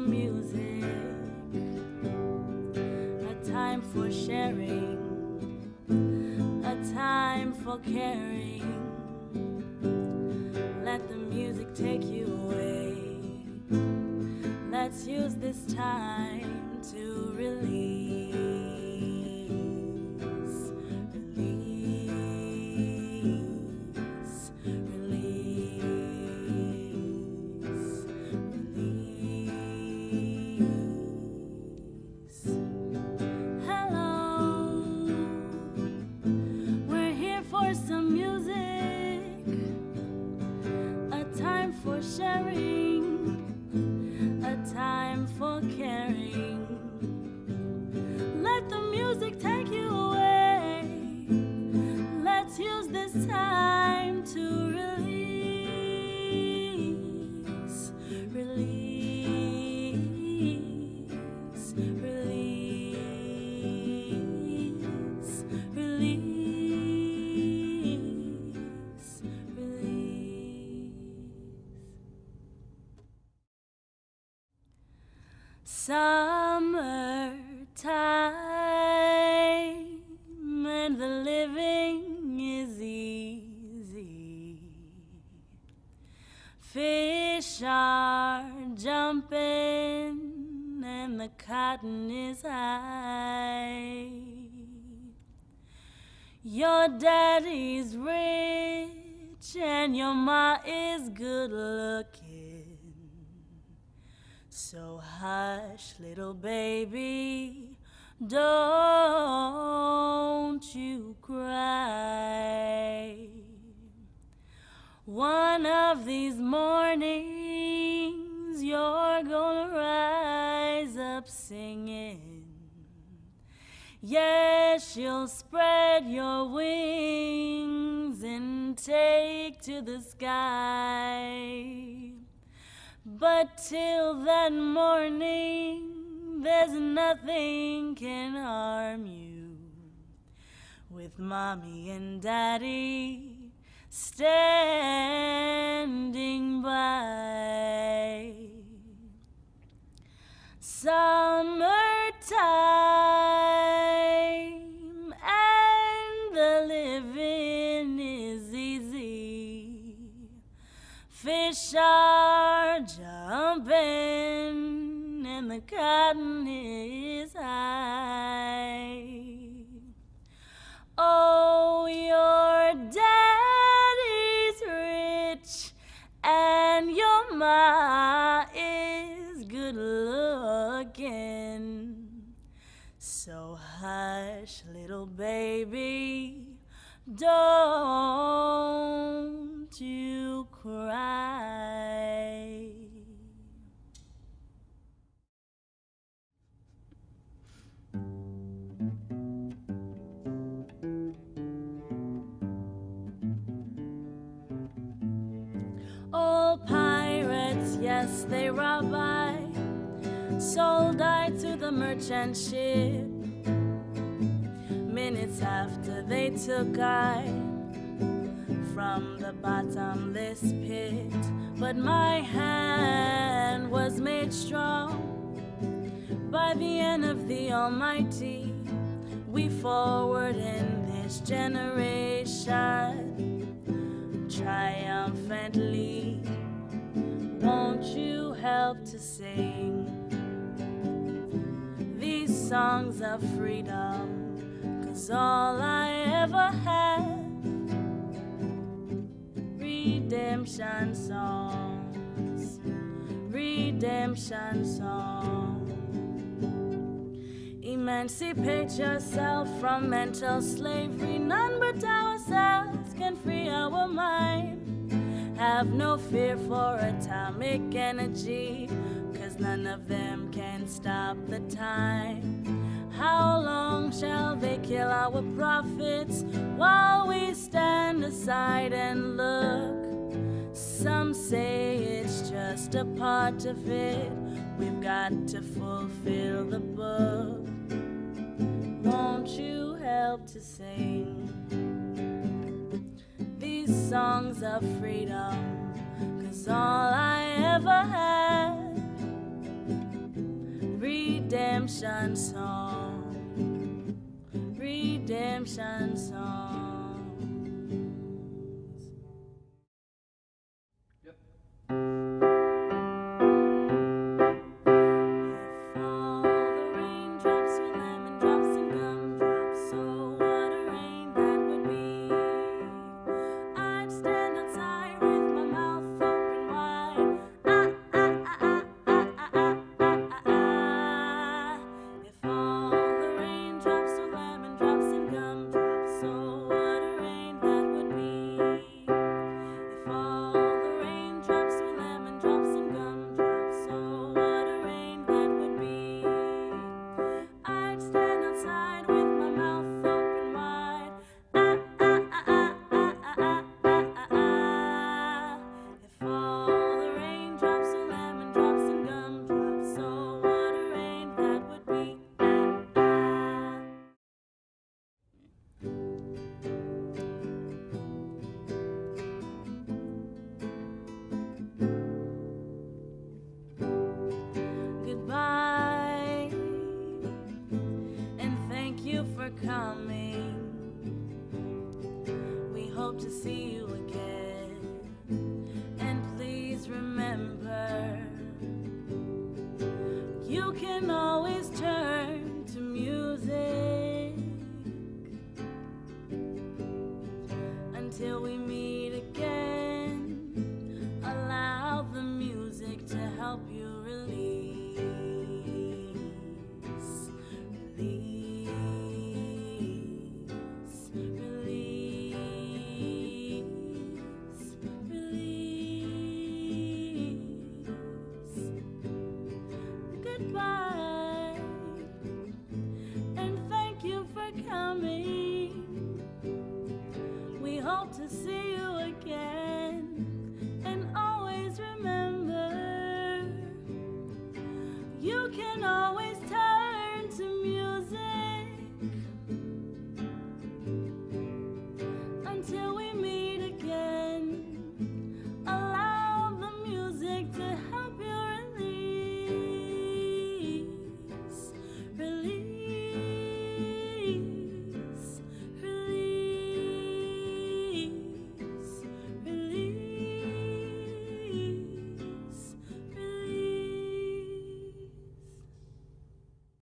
some music, a time for sharing, a time for caring. Let the music take you away. Let's use this time to release, release, release, release. Hello, we're here for some music, a time for sharing, a time for caring. Let the music take you away. Let's use this time to release, release, release, release, release. Summertime and the living is easy. Fish are jumping and the cotton is high. Your daddy's rich and your ma is good looking. So hush, little baby, don't you cry. One of these mornings you're gonna rise up singing. Yes, you'll spread your wings and take to the sky. But till that morning, there's nothing can harm you, with mommy and daddy standing by. Summertime and the living is easy. Fish are jumping and the cotton is high. Oh, your daddy's rich and your ma is good looking. So hush, little baby, don't you cry. All pirates, yes, they robbed I, sold I to the merchant ship. Minutes after they took I from the bottomless pit, but my hand was made strong by the hand of the Almighty. We forward in this generation triumphantly. Won't you help to sing these songs of freedom? 'Cause all I ever had, redemption songs, redemption songs. Emancipate yourself from mental slavery. None but ourselves can free our mind. Have no fear for atomic energy, 'cause none of them can stop the time. How long shall they kill our prophets while we stand aside and look? Some say it's just a part of it. We've got to fulfill the book. Won't you help to sing these songs of freedom? 'Cause all I ever had, redemption song, redemption song. Goodbye, and thank you for coming. We hope to see you again. And please remember, you can always turn to music until we